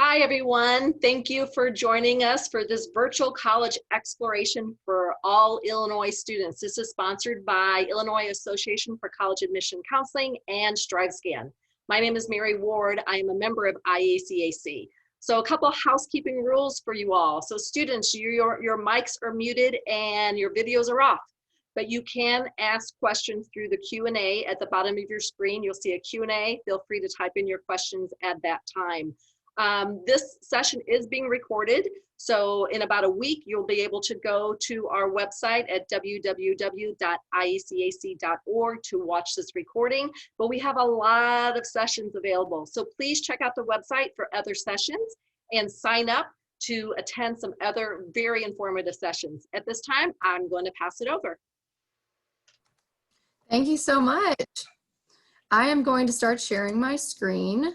Hi, everyone. Thank you for joining us for this virtual college exploration for all Illinois students. This is sponsored by Illinois Association for College Admission Counseling and StriveScan. My name is Mary Ward. I am a member of IACAC. So a couple housekeeping rules for you all. So students, your mics are muted and your videos are off, but you can ask questions through the Q&A at the bottom of your screen. You'll see a Q&A. Feel free to type in your questions at that time. This session is being recorded, so in about a week you'll be able to go to our website at www.iacac.org to watch this recording, but we have a lot of sessions available, so please check out the website for other sessions and sign up to attend some other very informative sessions. At this time, I'm going to pass it over. Thank you so much. I am going to start sharing my screen.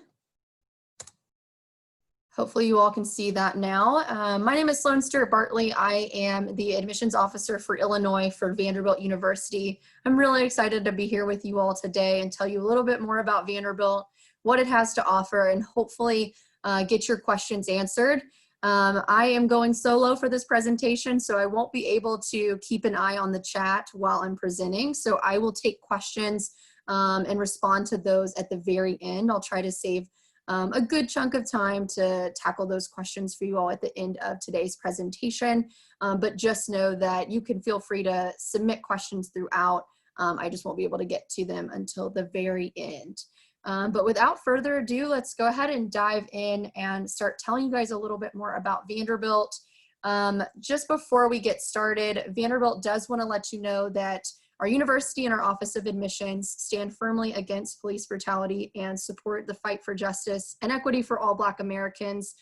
Hopefully you all can see that now. My name is Sloan Stewart Bartley. I am the admissions officer for Illinois for Vanderbilt University. I'm really excited to be here with you all today and tell you a little bit more about Vanderbilt, what it has to offer, and hopefully get your questions answered. I am going solo for this presentation, so I won't be able to keep an eye on the chat while I'm presenting. So I will take questions and respond to those at the very end. I'll try to save a good chunk of time to tackle those questions for you all at the end of today's presentation. But just know that you can feel free to submit questions throughout. I just won't be able to get to them until the very end. But without further ado, let's go ahead and dive in and start telling you guys a little bit more about Vanderbilt. Just before we get started, Vanderbilt does want to let you know that our university and our Office of Admissions stand firmly against police brutality and support the fight for justice and equity for all Black Americans.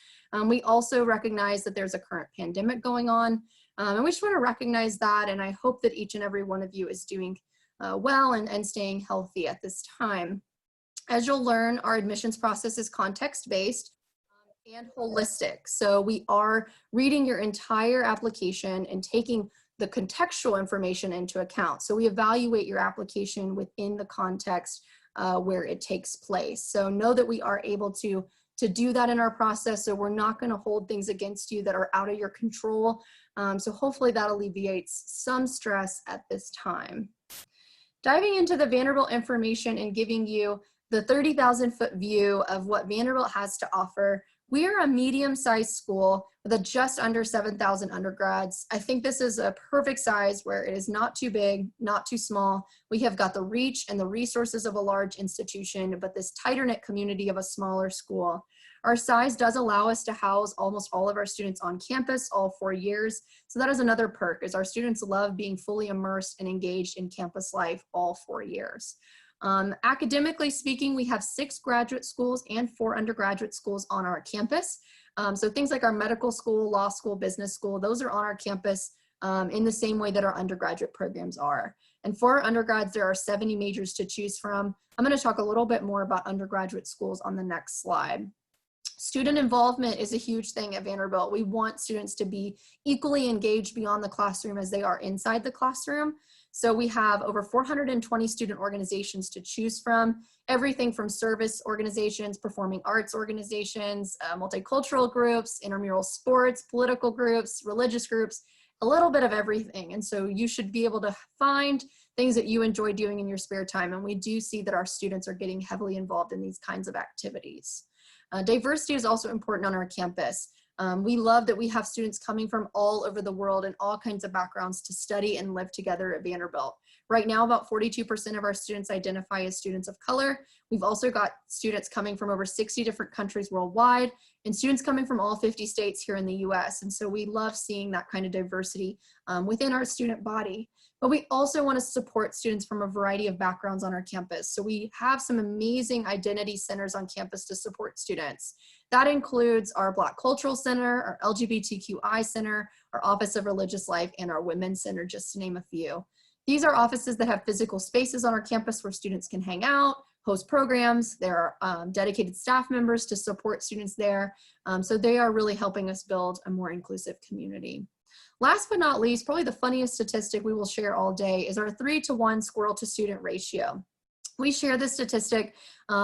We also recognize that there's a current pandemic going on, and we just want to recognize that, and I hope that each and every one of you is doing well and staying healthy at this time. As you'll learn, our admissions process is context-based and holistic. So we are reading your entire application and taking the contextual information into account. So we evaluate your application within the context where it takes place. So know that we are able to do that in our process. So we're not going to hold things against you that are out of your control. So hopefully that alleviates some stress at this time. Diving into the Vanderbilt information and giving you the 30,000-foot view of what Vanderbilt has to offer. We are a medium-sized school with just under 7,000 undergrads. I think this is a perfect size where it is not too big, not too small. We have got the reach and the resources of a large institution, but this tighter-knit community of a smaller school. Our size does allow us to house almost all of our students on campus all 4 years. So that is another perk, is our students love being fully immersed and engaged in campus life all 4 years. Academically speaking, we have 6 graduate schools and 4 undergraduate schools on our campus. So things like our medical school, law school, business school, those are on our campus in the same way that our undergraduate programs are. And for our undergrads, there are 70 majors to choose from. I'm going to talk a little bit more about undergraduate schools on the next slide. Student involvement is a huge thing at Vanderbilt. We want students to be equally engaged beyond the classroom as they are inside the classroom. So we have over 420 student organizations to choose from, everything from service organizations, performing arts organizations, multicultural groups, intramural sports, political groups, religious groups, a little bit of everything. And so you should be able to find things that you enjoy doing in your spare time. And we do see that our students are getting heavily involved in these kinds of activities. Diversity is also important on our campus. We love that we have students coming from all over the world and all kinds of backgrounds to study and live together at Vanderbilt. Right now, about 42% of our students identify as students of color. We've also got students coming from over 60 different countries worldwide and students coming from all 50 states here in the US. And so we love seeing that kind of diversity within our student body. But we also want to support students from a variety of backgrounds on our campus. So we have some amazing identity centers on campus to support students. That includes our Black Cultural Center, our LGBTQI Center, our Office of Religious Life, and our Women's Center, just to name a few. These are offices that have physical spaces on our campus where students can hang out, host programs. There are dedicated staff members to support students there. So they are really helping us build a more inclusive community. Last but not least, probably the funniest statistic we will share all day is our 3-to-1 squirrel to student ratio. We share this statistic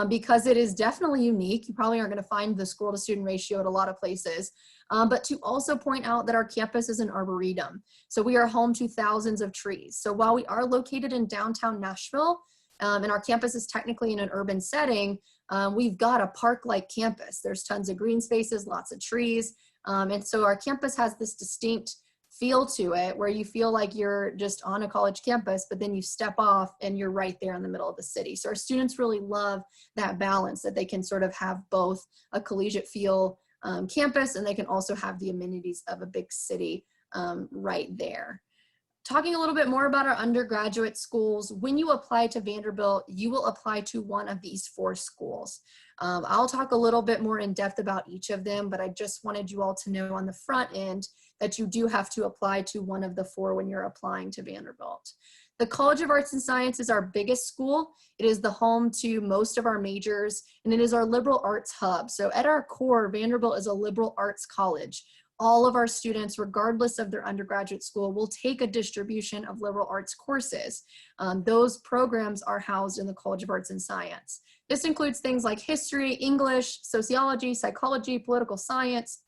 because it is definitely unique. You probably aren't going to find the school to student ratio at a lot of places, but to also point out that our campus is an arboretum. So we are home to thousands of trees. So while we are located in downtown Nashville, and our campus is technically in an urban setting, we've got a park-like campus. There's tons of green spaces, lots of trees. And so our campus has this distinct feel to it where you feel like you're just on a college campus, but then you step off and you're right there in the middle of the city. So our students really love that balance, that they can sort of have both a collegiate feel campus, and they can also have the amenities of a big city right there. Talking a little bit more about our undergraduate schools, when you apply to Vanderbilt, you will apply to one of these 4 schools. I'll talk a little bit more in depth about each of them, but I just wanted you all to know on the front end that you do have to apply to one of the 4 when you're applying to Vanderbilt. The College of Arts and Science is our biggest school. It is the home to most of our majors, and it is our liberal arts hub. So at our core, Vanderbilt is a liberal arts college. All of our students, regardless of their undergraduate school, will take a distribution of liberal arts courses. Those programs are housed in the College of Arts and Science. This includes things like history, English, sociology, psychology, political science,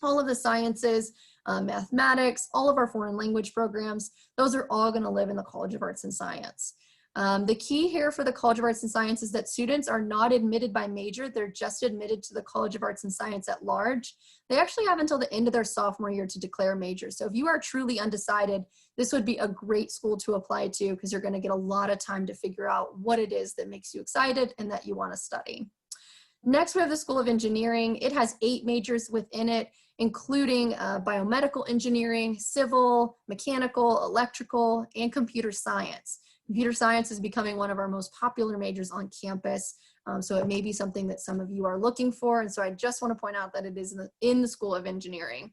all of the sciences, mathematics, all of our foreign language programs. Those are all going to live in the College of Arts and Science. The key here for the College of Arts and Science is that students are not admitted by major. They're just admitted to the College of Arts and Science at large. They actually have until the end of their sophomore year to declare a major. So if you are truly undecided, this would be a great school to apply to because you're going to get a lot of time to figure out what it is that makes you excited and that you want to study. Next, we have the School of Engineering. It has 8 majors within it, including biomedical engineering, civil, mechanical, electrical, and computer science. Computer science is becoming one of our most popular majors on campus, so it may be something that some of you are looking for, and so I just want to point out that it is in the School of Engineering.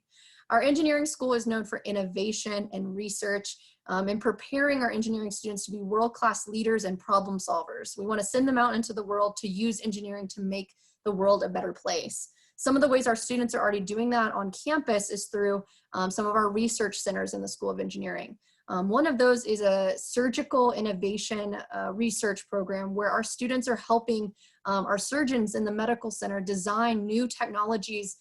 Our engineering school is known for innovation and research and preparing our engineering students to be world-class leaders and problem solvers. We want to send them out into the world to use engineering to make the world a better place. Some of the ways our students are already doing that on campus is through some of our research centers in the School of Engineering. One of those is a surgical innovation research program where our students are helping our surgeons in the medical center design new technologies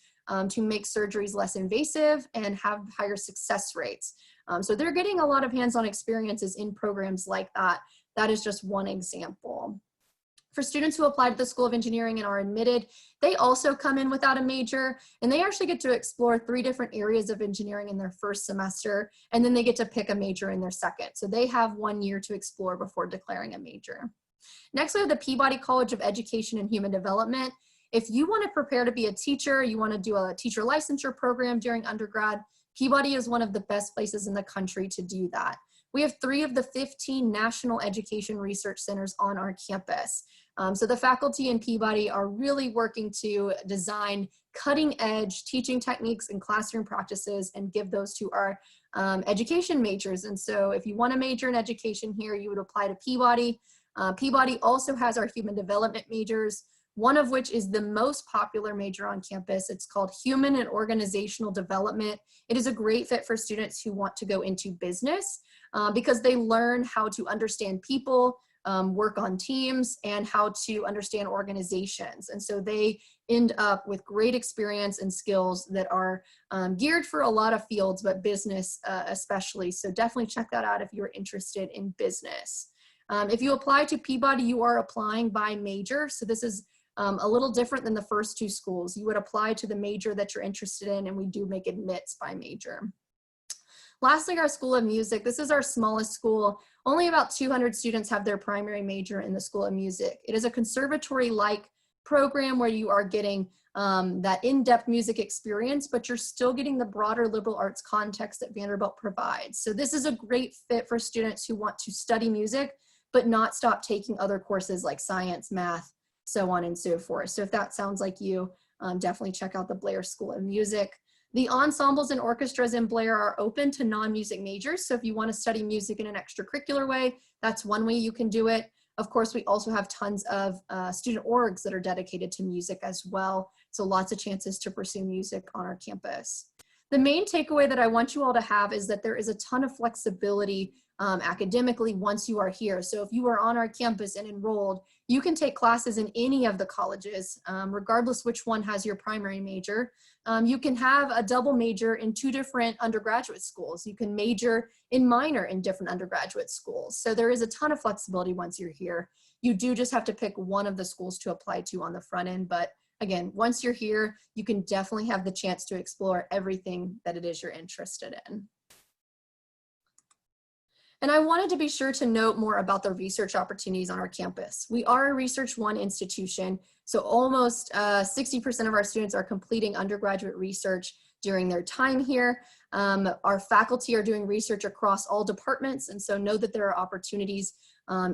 to make surgeries less invasive and have higher success rates. So they're getting a lot of hands-on experiences in programs like that. That is just one example. For students who apply to the School of Engineering and are admitted, they also come in without a major, and they actually get to explore 3 different areas of engineering in their first semester, and then they get to pick a major in their second. So they have 1 year to explore before declaring a major. Next, we have the Peabody College of Education and Human Development. If you want to prepare to be a teacher, you want to do a teacher licensure program during undergrad, Peabody is one of the best places in the country to do that. We have 3 of the 15 national education research centers on our campus. So the faculty in Peabody are really working to design cutting edge teaching techniques and classroom practices and give those to our education majors. And so if you want to major in education here, you would apply to Peabody. Peabody also has our human development majors, one of which is the most popular major on campus. It's called Human and Organizational Development. It is a great fit for students who want to go into business because they learn how to understand people, work on teams, and how to understand organizations. And so they end up with great experience and skills that are geared for a lot of fields, but business especially. So definitely check that out if you're interested in business. If you apply to Peabody, you are applying by major. So this is a little different than the first 2 schools. You would apply to the major that you're interested in, and we do make admits by major. Lastly, our School of Music. This is our smallest school. Only about 200 students have their primary major in the School of Music. It is a conservatory-like program where you are getting that in-depth music experience, but you're still getting the broader liberal arts context that Vanderbilt provides. So this is a great fit for students who want to study music, but not stop taking other courses like science, math, so on and so forth. So if that sounds like you, definitely check out the Blair School of Music. The ensembles and orchestras in Blair are open to non-music majors. So if you want to study music in an extracurricular way, that's one way you can do it. Of course, we also have tons of student orgs that are dedicated to music as well. So lots of chances to pursue music on our campus. The main takeaway that I want you all to have is that there is a ton of flexibility academically once you are here. So if you are on our campus and enrolled, you can take classes in any of the colleges, regardless which one has your primary major. You can have a double major in 2 different undergraduate schools. You can major in minor in different undergraduate schools. So there is a ton of flexibility once you're here. You do just have to pick one of the schools to apply to on the front end, but again, once you're here, you can definitely have the chance to explore everything that it is you're interested in. And I wanted to be sure to note more about the research opportunities on our campus. We are a Research 1 institution, so almost 60% of our students are completing undergraduate research during their time here. Our faculty are doing research across all departments, and so know that there are opportunities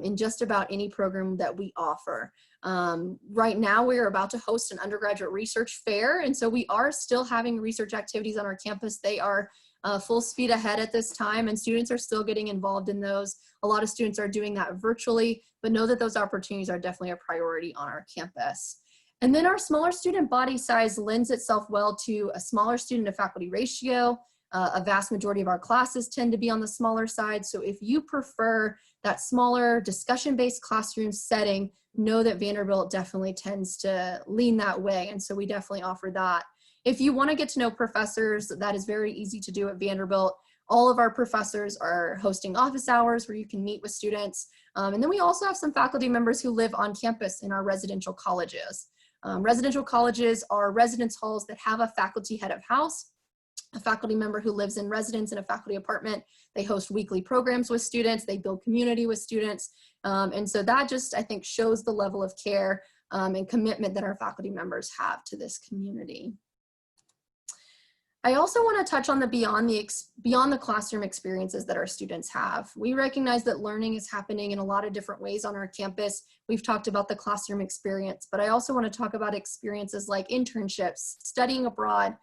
in just about any program that we offer. Right now, we are about to host an undergraduate research fair, and so we are still having research activities on our campus. They are full speed ahead at this time, and students are still getting involved in those. A lot of students are doing that virtually, but know that those opportunities are definitely a priority on our campus. And then our smaller student body size lends itself well to a smaller student to faculty ratio. A vast majority of our classes tend to be on the smaller side. So if you prefer that smaller discussion-based classroom setting, know that Vanderbilt definitely tends to lean that way. And so we definitely offer that. If you want to get to know professors, that is very easy to do at Vanderbilt. All of our professors are hosting office hours where you can meet with students. And then we also have some faculty members who live on campus in our residential colleges. Residential colleges are residence halls that have a faculty head of house, a faculty member who lives in residence in a faculty apartment. They host weekly programs with students. They build community with students. And so that just, I think, shows the level of care and commitment that our faculty members have to this community. I also want to touch on the beyond the classroom experiences that our students have. We recognize that learning is happening in a lot of different ways on our campus. We've talked about the classroom experience, but I also want to talk about experiences like internships, studying abroad,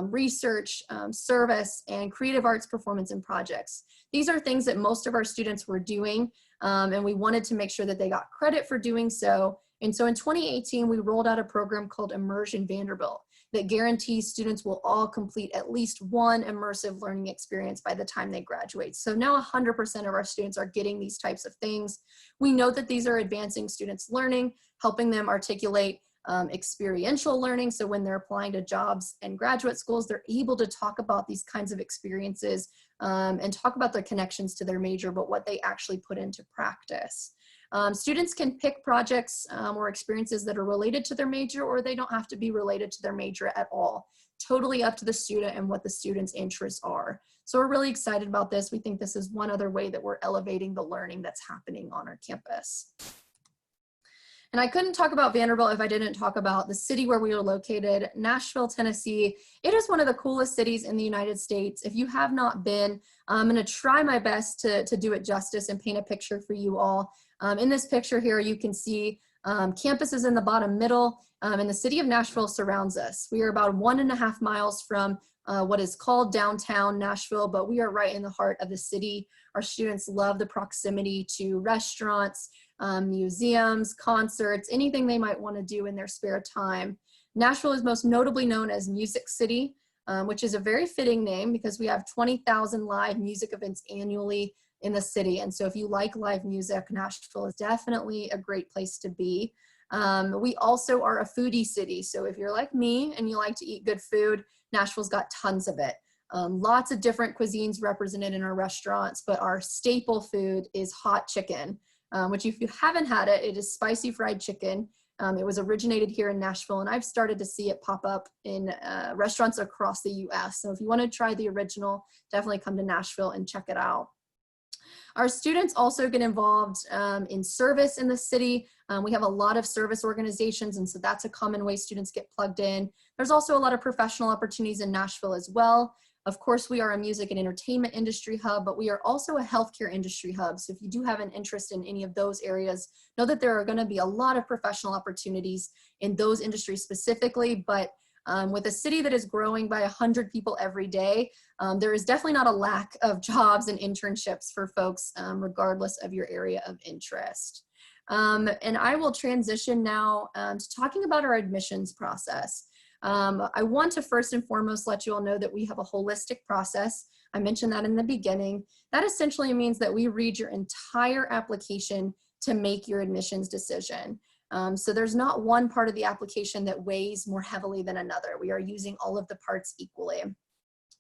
research, service, and creative arts performance and projects. These are things that most of our students were doing, and we wanted to make sure that they got credit for doing so. And so in 2018, we rolled out a program called Immersion Vanderbilt that guarantees students will all complete at least one immersive learning experience by the time they graduate. So now 100% of our students are getting these types of things. We know that these are advancing students' learning, helping them articulate experiential learning. So when they're applying to jobs and graduate schools, they're able to talk about these kinds of experiences and talk about their connections to their major, but what they actually put into practice. Students can pick projects or experiences that are related to their major, or they don't have to be related to their major at all. Totally up to the student and what the student's interests are. So we're really excited about this. We think this is one other way that we're elevating the learning that's happening on our campus. And I couldn't talk about Vanderbilt if I didn't talk about the city where we are located, Nashville, Tennessee. It is one of the coolest cities in the United States. If you have not been, I'm going to try my best to do it justice and paint a picture for you all. In this picture here, you can see campus is in the bottom middle, and the city of Nashville surrounds us. We are about 1.5 miles from what is called downtown Nashville, but we are right in the heart of the city. Our students love the proximity to restaurants, museums, concerts, anything they might want to do in their spare time. Nashville is most notably known as Music City, which is a very fitting name because we have 20,000 live music events annually in the city. And so if you like live music, Nashville is definitely a great place to be. We also are a foodie city. So if you're like me and you like to eat good food, Nashville's got tons of it. Lots of different cuisines represented in our restaurants, but our staple food is hot chicken, which if you haven't had it, it is spicy fried chicken. It was originated here in Nashville, and I've started to see it pop up in restaurants across the US. So if you want to try the original, definitely come to Nashville and check it out. Our students also get involved in service in the city. We have a lot of service organizations, and so that's a common way students get plugged in. There's also a lot of professional opportunities in Nashville as well. Of course, we are a music and entertainment industry hub, but we are also a healthcare industry hub. So if you do have an interest in any of those areas, know that there are going to be a lot of professional opportunities in those industries specifically, but with a city that is growing by 100 people every day, there is definitely not a lack of jobs and internships for folks, regardless of your area of interest. And I will transition now to talking about our admissions process. I want to first and foremost let you all know that we have a holistic process. I mentioned that in the beginning. That essentially means that we read your entire application to make your admissions decision. So there's not one part of the application that weighs more heavily than another. We are using all of the parts equally.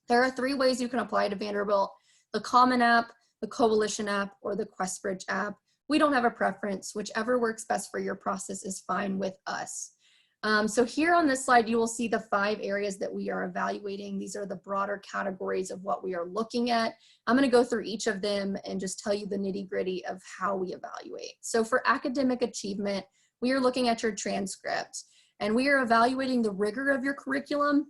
There are 3 ways you can apply to Vanderbilt: the Common App, the Coalition app, or the QuestBridge app. We don't have a preference. Whichever works best for your process is fine with us. So here on this slide, you will see the 5 areas that we are evaluating. These are the broader categories of what we are looking at. I'm going to go through each of them and just tell you the nitty-gritty of how we evaluate. So for academic achievement, we are looking at your transcript, and we are evaluating the rigor of your curriculum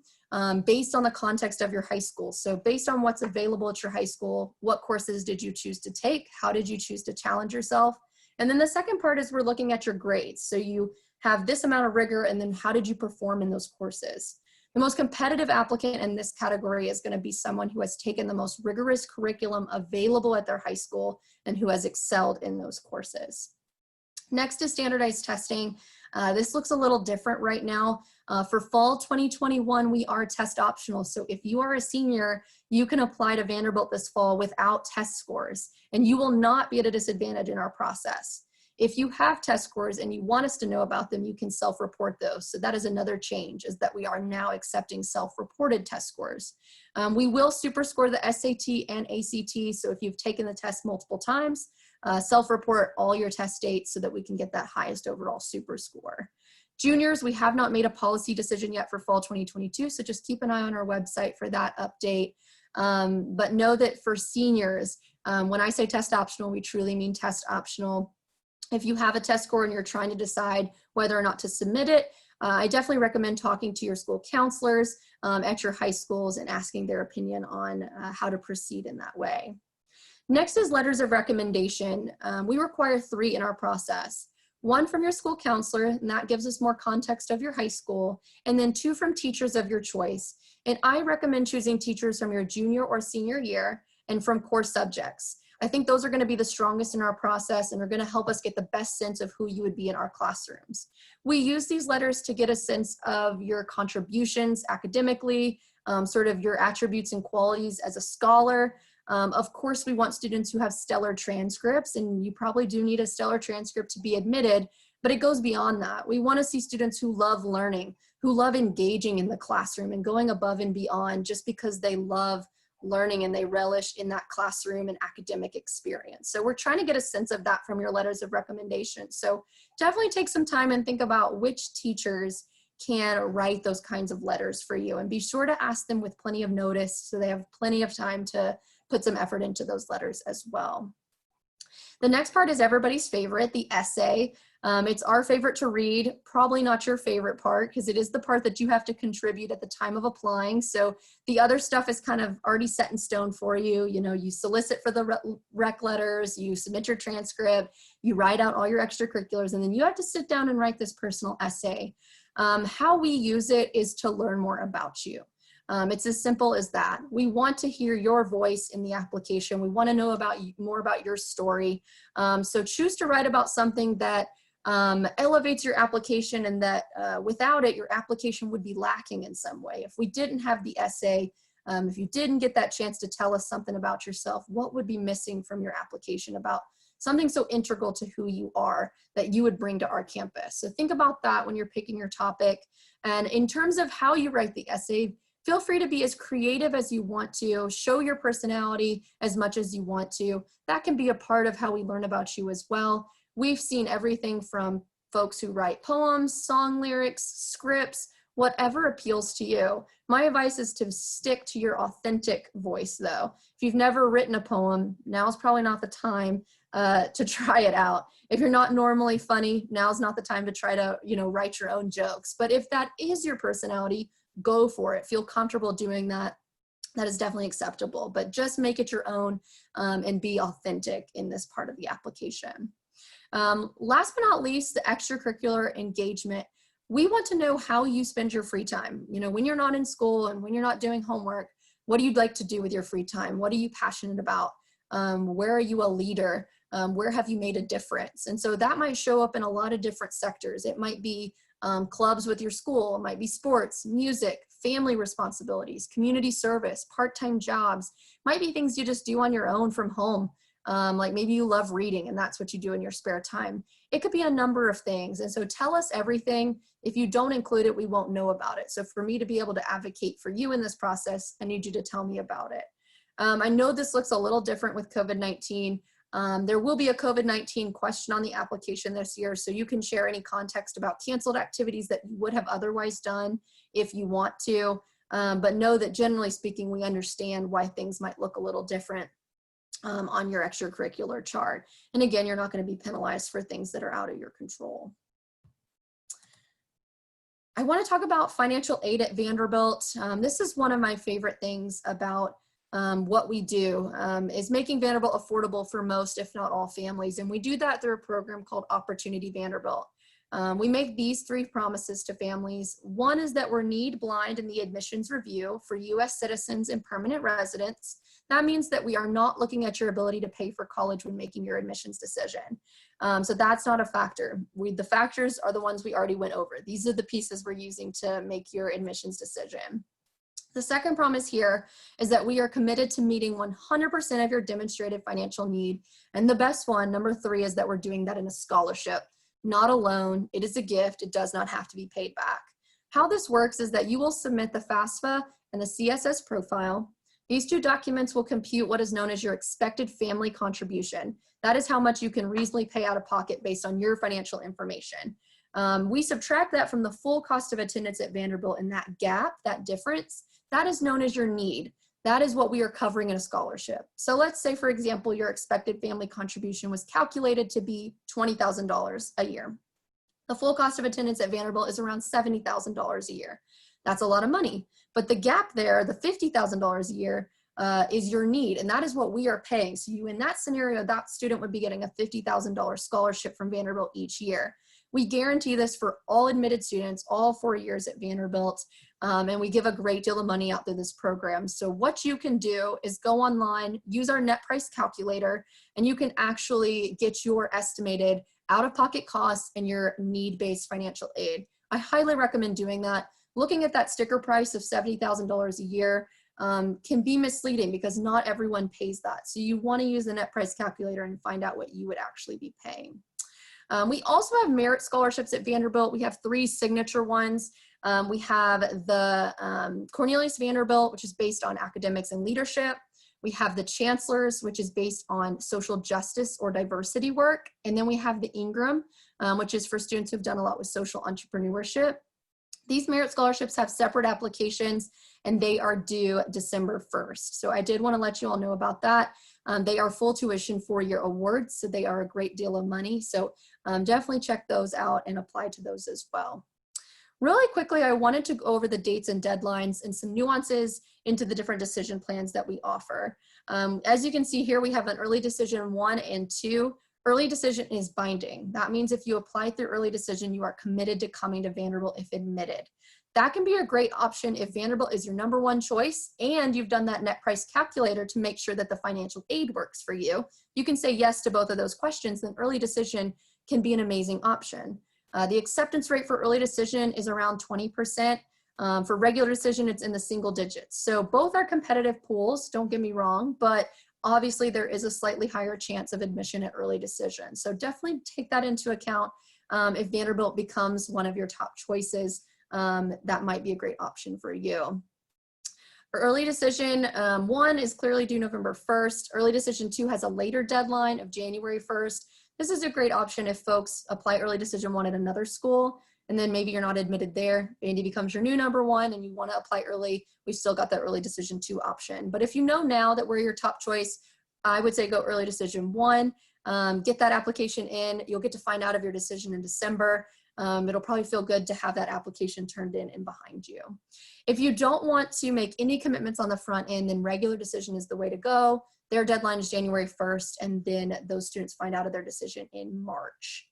based on the context of your high school. So based on what's available at your high school, what courses did you choose to take? How did you choose to challenge yourself? And then the second part is we're looking at your grades. So you have this amount of rigor, and then how did you perform in those courses? The most competitive applicant in this category is going to be someone who has taken the most rigorous curriculum available at their high school and who has excelled in those courses. Next is standardized testing. This looks a little different right now. For fall 2021, we are test optional. So if you are a senior, you can apply to Vanderbilt this fall without test scores, and you will not be at a disadvantage in our process. If you have test scores and you want us to know about them, you can self-report those. So that is another change, is that we are now accepting self-reported test scores. We will superscore the SAT and ACT. So if you've taken the test multiple times, self-report all your test dates so that we can get that highest overall super score. Juniors, we have not made a policy decision yet for fall 2022, so just keep an eye on our website for that update. But know that for seniors, when I say test optional, we truly mean test optional. If you have a test score and you're trying to decide whether or not to submit it, I definitely recommend talking to your school counselors at your high schools and asking their opinion on how to proceed in that way. Next is letters of recommendation. We require 3 in our process. 1 from your school counselor, and that gives us more context of your high school, and then 2 from teachers of your choice. And I recommend choosing teachers from your junior or senior year and from core subjects. I think those are going to be the strongest in our process and are going to help us get the best sense of who you would be in our classrooms. We use these letters to get a sense of your contributions academically, sort of your attributes and qualities as a scholar. Of course, we want students who have stellar transcripts, and you probably do need a stellar transcript to be admitted, but it goes beyond that. We want to see students who love learning, who love engaging in the classroom and going above and beyond just because they love learning and they relish in that classroom and academic experience. So we're trying to get a sense of that from your letters of recommendation. So definitely take some time and think about which teachers can write those kinds of letters for you, and be sure to ask them with plenty of notice so they have plenty of time to put some effort into those letters as well. The next part is everybody's favorite, the essay. It's our favorite to read, probably not your favorite part, because it is the part that you have to contribute at the time of applying. So the other stuff is kind of already set in stone for you. You know, you solicit for the rec letters, you submit your transcript, you write out all your extracurriculars, and then you have to sit down and write this personal essay. How we use it is to learn more about you. It's as simple as that. We want to hear your voice in the application. We want to know about you, more about your story. So choose to write about something that elevates your application, and that without it, your application would be lacking in some way. If we didn't have the essay, if you didn't get that chance to tell us something about yourself, what would be missing from your application about something so integral to who you are that you would bring to our campus? So think about that when you're picking your topic. And in terms of how you write the essay, feel free to be as creative as you want to, show your personality as much as you want to. That can be a part of how we learn about you as well. We've seen everything from folks who write poems, song lyrics, scripts, whatever appeals to you. My advice is to stick to your authentic voice though. If you've never written a poem, now's probably not the time to try it out. If you're not normally funny, now's not the time to try to, write your own jokes. But if that is your personality, go for it. Feel comfortable doing that. That is definitely acceptable, but just make it your own and be authentic in this part of the application. Last but not least, the extracurricular engagement. We want to know how you spend your free time. When you're not in school and when you're not doing homework, what do you like to do with your free time? What are you passionate about? Where are you a leader? Where have you made a difference? And so that might show up in a lot of different sectors. It might be clubs with your school, it might be sports, music, family responsibilities, community service, part-time jobs, might be things you just do on your own from home. Like maybe you love reading and that's what you do in your spare time. It could be a number of things. And so tell us everything. If you don't include it, we won't know about it. So for me to be able to advocate for you in this process, I need you to tell me about it. I know this looks a little different with COVID-19. There will be a COVID-19 question on the application this year, so you can share any context about canceled activities that you would have otherwise done if you want to. But know that generally speaking, we understand why things might look a little different on your extracurricular chart. And again, you're not going to be penalized for things that are out of your control. I want to talk about financial aid at Vanderbilt. This is one of my favorite things about what we do, is making Vanderbilt affordable for most, if not all, families. And we do that through a program called Opportunity Vanderbilt. We make these 3 promises to families. One is that we're need blind in the admissions review for U.S. citizens and permanent residents. That means that we are not looking at your ability to pay for college when making your admissions decision. So that's not a factor. The factors are the ones we already went over. These are the pieces we're using to make your admissions decision. The second promise here is that we are committed to meeting 100% of your demonstrated financial need. And the best one, number 3, is that we're doing that in a scholarship, not a loan. It is a gift. It does not have to be paid back. How this works is that you will submit the FAFSA and the CSS profile. These 2 documents will compute what is known as your expected family contribution. That is how much you can reasonably pay out of pocket based on your financial information. We subtract that from the full cost of attendance at Vanderbilt, and that gap, that difference, that is known as your need. That is what we are covering in a scholarship. So let's say, for example, your expected family contribution was calculated to be $20,000 a year. The full cost of attendance at Vanderbilt is around $70,000 a year. That's a lot of money. But the gap there, the $50,000 a year, is your need, and that is what we are paying. So you, in that scenario, that student would be getting a $50,000 scholarship from Vanderbilt each year. We guarantee this for all admitted students, all 4 years at Vanderbilt, and we give a great deal of money out through this program. So what you can do is go online, use our net price calculator, and you can actually get your estimated out-of-pocket costs and your need-based financial aid. I highly recommend doing that. Looking at that sticker price of $70,000 a year can be misleading because not everyone pays that. So you want to use the net price calculator and find out what you would actually be paying. We also have merit scholarships at Vanderbilt. We have 3 signature ones. We have the Cornelius Vanderbilt, which is based on academics and leadership. We have the Chancellor's, which is based on social justice or diversity work. And then we have the Ingram, which is for students who've done a lot with social entrepreneurship. These merit scholarships have separate applications and they are due December 1st. So I did want to let you all know about that. They are full tuition 4-year awards, so they are a great deal of money. So definitely check those out and apply to those as well. Really quickly, I wanted to go over the dates and deadlines and some nuances into the different decision plans that we offer. As you can see here, we have an early decision 1 and 2. Early decision is binding. That means if you apply through early decision, you are committed to coming to Vanderbilt if admitted. That can be a great option if Vanderbilt is your #1 choice and you've done that net price calculator to make sure that the financial aid works for you. You can say yes to both of those questions, then early decision can be an amazing option. The acceptance rate for early decision is around 20%. For regular decision, it's in the single digits. So both are competitive pools, don't get me wrong, but obviously there is a slightly higher chance of admission at early decision. So definitely take that into account. If Vanderbilt becomes one of your top choices, that might be a great option for you. For early decision 1 is clearly due November 1st. Early decision 2 has a later deadline of January 1st. This is a great option if folks apply early decision 1 at another school, and then maybe you're not admitted there. Vandy becomes your new #1 and you want to apply early. We've still got that early decision 2 option. But if you know now that we're your top choice, I would say go early decision 1. Get that application in. You'll get to find out of your decision in December. It'll probably feel good to have that application turned in and behind you. If you don't want to make any commitments on the front end, then regular decision is the way to go. Their deadline is January 1st, and then those students find out of their decision in March.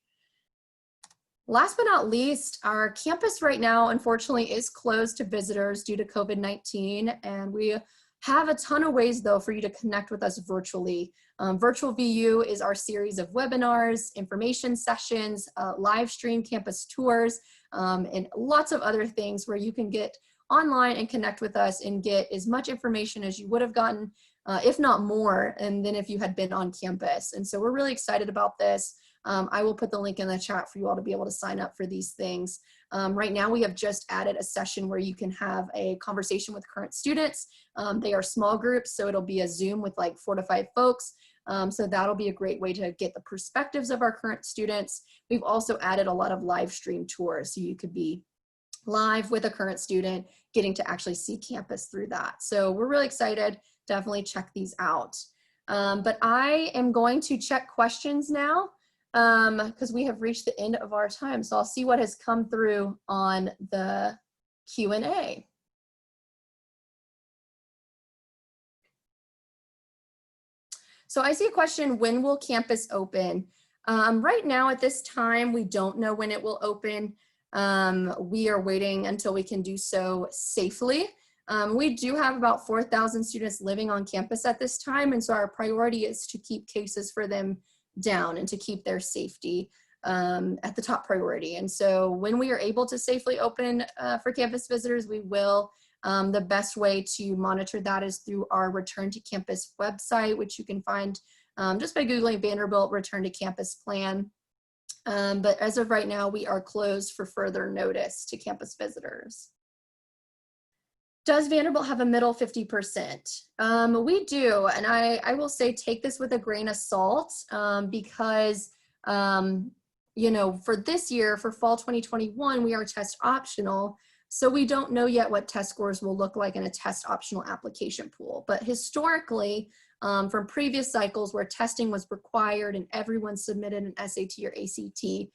Last but not least, our campus right now, unfortunately, is closed to visitors due to COVID-19, and we Have a ton of ways though for you to connect with us virtually. Virtual VU is our series of webinars, information sessions, live stream campus tours, and lots of other things where you can get online and connect with us and get as much information as you would have gotten, if not more, and then if you had been on campus. And so we're really excited about this. I will put the link in the chat for you all to be able to sign up for these things. Right now we have just added a session where you can have a conversation with current students. They are small groups, so it'll be a Zoom with like 4 to 5 folks. So that'll be a great way to get the perspectives of our current students. We've also added a lot of live stream tours, so you could be live with a current student, getting to actually see campus through that. So we're really excited. Definitely check these out. But I am going to check questions now because we have reached the end of our time. So I'll see what has come through on the Q&A. So I see a question, when will campus open? Right now at this time, we don't know when it will open. We are waiting until we can do so safely. We do have about 4,000 students living on campus at this time, and so our priority is to keep cases for them down and to keep their safety at the top priority. And so when we are able to safely open for campus visitors, we will. The best way to monitor that is through our Return to Campus website, which you can find just by Googling Vanderbilt Return to Campus Plan. But as of right now, we are closed for further notice to campus visitors. Does Vanderbilt have a middle 50%? We do, and I will say take this with a grain of salt because, you know, for this year, for fall 2021, we are test optional. So we don't know yet what test scores will look like in a test optional application pool. But historically, from previous cycles where testing was required and everyone submitted an SAT or ACT,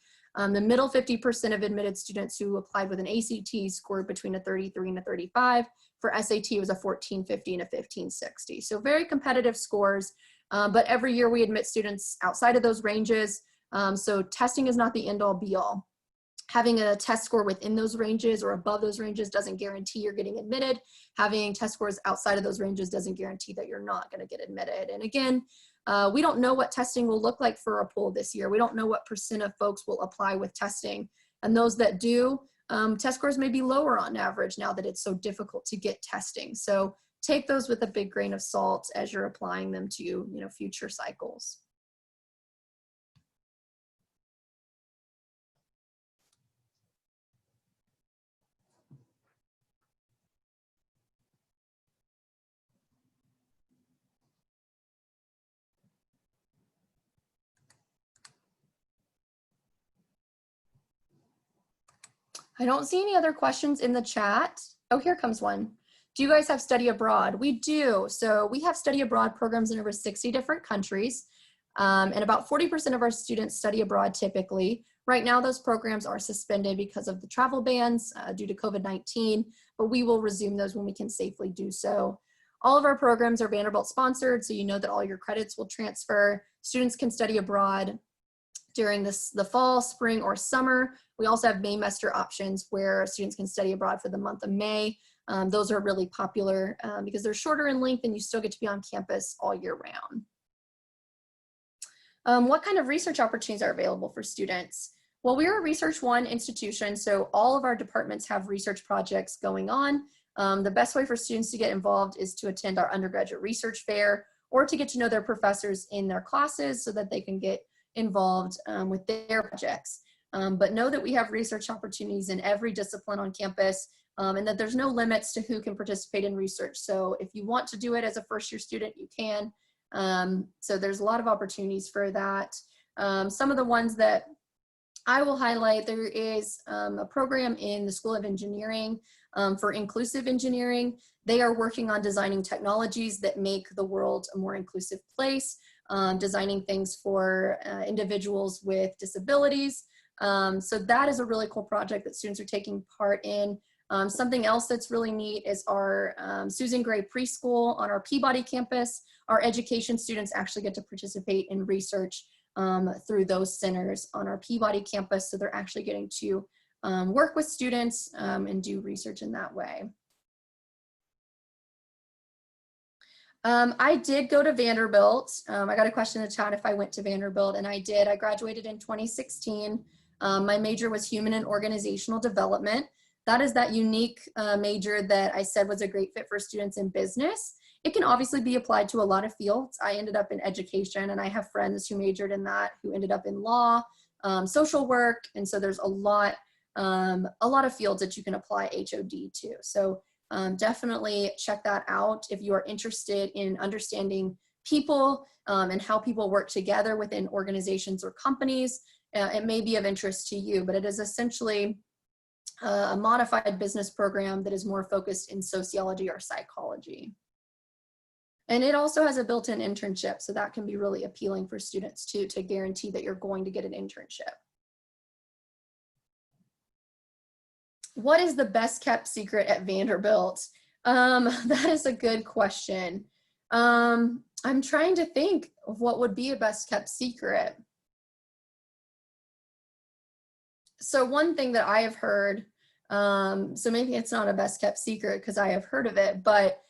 the middle 50% of admitted students who applied with an ACT scored between a 33 and a 35. For SAT, it was a 1450 and a 1560. So very competitive scores, but every year we admit students outside of those ranges. So testing is not the end all be all. Having a test score within those ranges or above those ranges doesn't guarantee you're getting admitted. Having test scores outside of those ranges doesn't guarantee that you're not going to get admitted. And again, we don't know what testing will look like for a pool this year. We don't know what % of folks will apply with testing. And those that do, test scores may be lower on average now that it's so difficult to get testing. So take those with a big grain of salt as you're applying them to, you know, future cycles. I don't see any other questions in the chat. Oh, here comes one. Do you guys have study abroad? We do. So we have study abroad programs in over 60 different countries. And about 40% of our students study abroad typically. Right now, those programs are suspended because of the travel bans due to COVID-19, but we will resume those when we can safely do so. All of our programs are Vanderbilt sponsored, so you know that all your credits will transfer. Students can study abroad during the fall, spring, or summer. We also have Maymester options where students can study abroad for the month of May. Those are really popular because they're shorter in length and you still get to be on campus all year round. What kind of research opportunities are available for students? Well, we're a Research One institution, so all of our departments have research projects going on. The best way for students to get involved is to attend our undergraduate research fair or to get to know their professors in their classes so that they can get involved with their projects. But know that we have research opportunities in every discipline on campus and that there's no limits to who can participate in research. So if you want to do it as a first-year student, you can. So there's a lot of opportunities for that. Some of the ones that I will highlight, there is a program in the School of Engineering for inclusive engineering. They are working on designing technologies that make the world a more inclusive place, designing things for individuals with disabilities. So that is a really cool project that students are taking part in. Something else that's really neat is our Susan Gray Preschool on our Peabody campus. Our education students actually get to participate in research through those centers on our Peabody campus. So they're actually getting to work with students and do research in that way. I did go to Vanderbilt. I got a question in the chat if I went to Vanderbilt, and I did. I graduated in 2016. My major was human and organizational development. That is that unique major that I said was a great fit for students in business. It can obviously be applied to a lot of fields. I ended up in education, and I have friends who majored in that who ended up in law, social work, and so there's a lot of fields that you can apply HOD to. So definitely check that out if you are interested in understanding people and how people work together within organizations or companies. It may be of interest to you, but it is essentially a modified business program that is more focused in sociology or psychology. And it also has a built-in internship, so that can be really appealing for students too, to guarantee that you're going to get an internship. What is the best kept secret at Vanderbilt? That is a good question. I'm trying to think of what would be a best kept secret. So one thing that I have heard, so maybe it's not a best kept secret because I have heard of it, but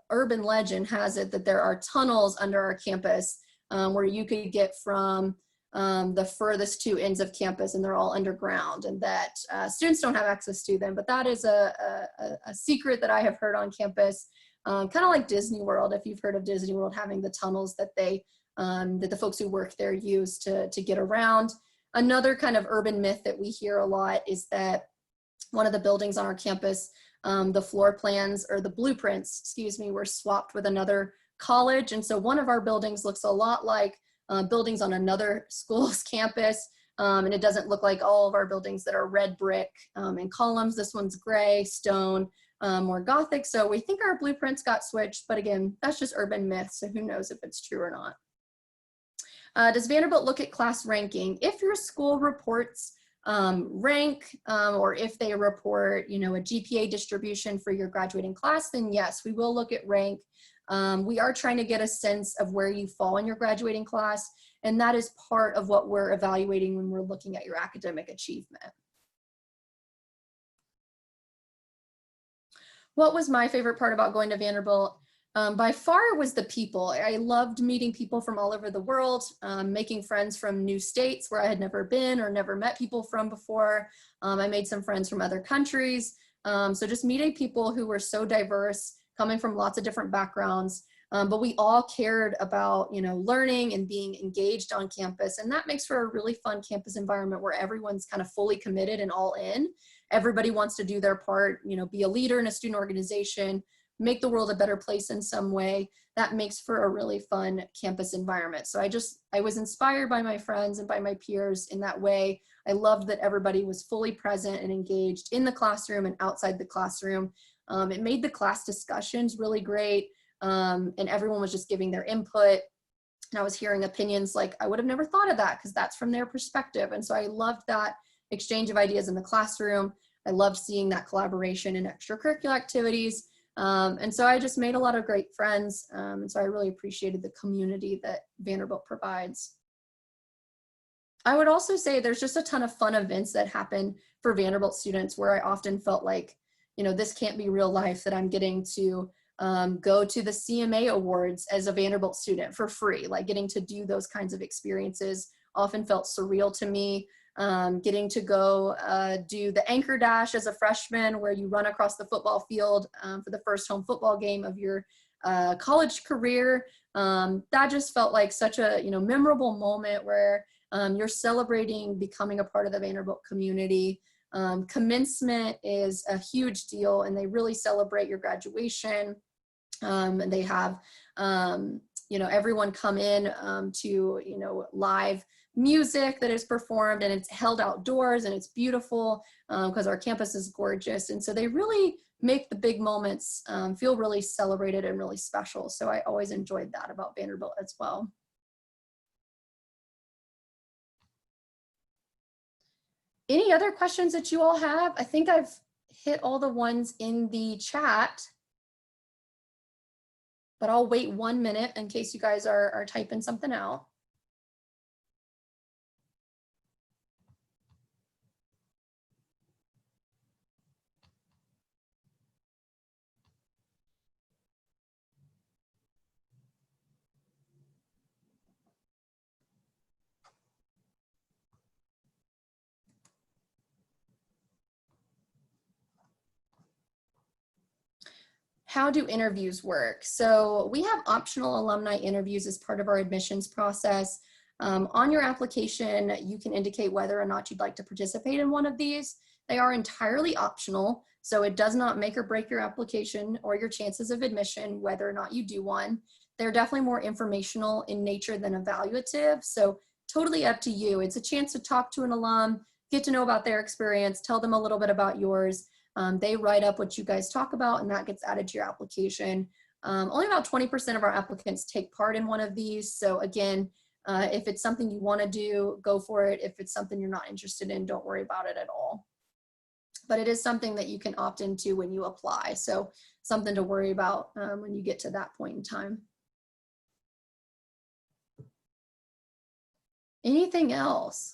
urban legend has it that there are tunnels under our campus where you could get from the furthest two ends of campus, and they're all underground, and that students don't have access to them. But that is a secret that I have heard on campus, kind of like Disney World. If you've heard of Disney World having the tunnels that that the folks who work there use to get around. Another kind of urban myth that we hear a lot is that one of the buildings on our campus, the floor plans or the blueprints, excuse me, were swapped with another college. And so one of our buildings looks a lot like buildings on another school's campus. And it doesn't look like all of our buildings that are red brick and columns. This one's gray, stone, more Gothic. So we think our blueprints got switched, but again, that's just urban myth. So who knows if it's true or not. Does Vanderbilt look at class ranking? If your school reports rank or if they report, a GPA distribution for your graduating class, then yes, we will look at rank. We are trying to get a sense of where you fall in your graduating class, and that is part of what we're evaluating when we're looking at your academic achievement. What was my favorite part about going to Vanderbilt? By far it was the people. I loved meeting people from all over the world, making friends from new states where I had never been or never met people from before. I made some friends from other countries. So just meeting people who were so diverse, coming from lots of different backgrounds, but we all cared about, learning and being engaged on campus. And that makes for a really fun campus environment where everyone's kind of fully committed and all in. Everybody wants to do their part, be a leader in a student organization, make the world a better place in some way. That makes for a really fun campus environment. So I was inspired by my friends and by my peers in that way. I loved that everybody was fully present and engaged in the classroom and outside the classroom. It made the class discussions really great, and everyone was just giving their input. And I was hearing opinions like, I would have never thought of that because that's from their perspective. And so I loved that exchange of ideas in the classroom. I loved seeing that collaboration in extracurricular activities. And so I just made a lot of great friends. And so I really appreciated the community that Vanderbilt provides. I would also say there's just a ton of fun events that happen for Vanderbilt students where I often felt like, this can't be real life, that I'm getting to go to the CMA Awards as a Vanderbilt student for free. Like getting to do those kinds of experiences often felt surreal to me. Getting to go do the anchor dash as a freshman where you run across the football field for the first home football game of your college career. That just felt like such a memorable moment where you're celebrating becoming a part of the Vanderbilt community. Commencement is a huge deal, and they really celebrate your graduation. And they have everyone come in to live music that is performed, and it's held outdoors, and it's beautiful because our campus is gorgeous. And so they really make the big moments feel really celebrated and really special. So I always enjoyed that about Vanderbilt as well. Any other questions that you all have? I think I've hit all the ones in the chat, but I'll wait 1 minute in case you guys are typing something out. how do interviews work? So we have optional alumni interviews as part of our admissions process. On your application, you can indicate whether or not you'd like to participate in one of these. They are entirely optional, so it does not make or break your application or your chances of admission, whether or not you do one. They're definitely more informational in nature than evaluative, so totally up to you. It's a chance to talk to an alum, get to know about their experience, tell them a little bit about yours. They write up what you guys talk about, and that gets added to your application. Only about 20% of our applicants take part in one of these, so again, if it's something you want to do, go for it. If it's something you're not interested in, don't worry about it at all. But it is something that you can opt into when you apply. So something to worry about when you get to that point in time. Anything else?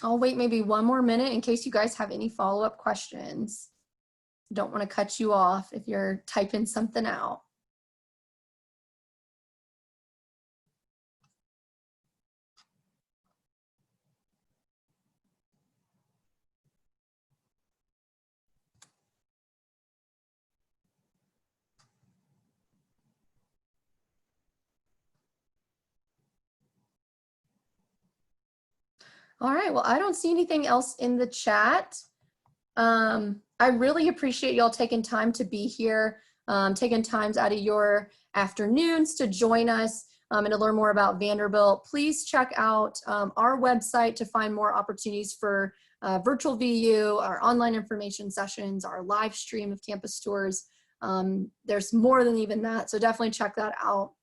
I'll wait maybe one more minute in case you guys have any follow-up questions. Don't want to cut you off if you're typing something out. All right, well, I don't see anything else in the chat. I really appreciate y'all taking time to be here, taking times out of your afternoons to join us and to learn more about Vanderbilt. Please check out our website to find more opportunities for virtual VU, our online information sessions, our live stream of campus tours. There's more than even that, so definitely check that out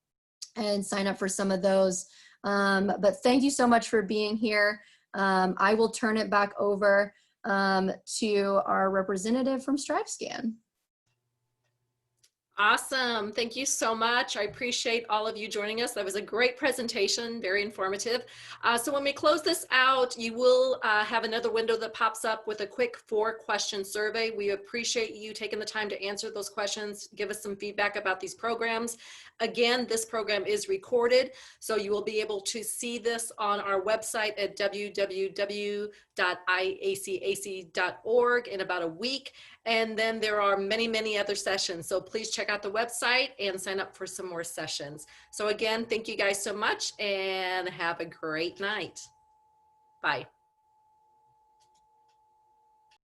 and sign up for some of those. But thank you so much for being here. I will turn it back over to our representative from StriveScan. Awesome. Thank you so much. I appreciate all of you joining us. That was a great presentation, very informative. So when we close this out, you will have another window that pops up with a quick 4-question survey. We appreciate you taking the time to answer those questions, give us some feedback about these programs. Again, this program is recorded, so you will be able to see this on our website at www.iacac.org in about a week. And then there are many, many other sessions. So please check out the website and sign up for some more sessions. So again, thank you guys so much and have a great night. Bye.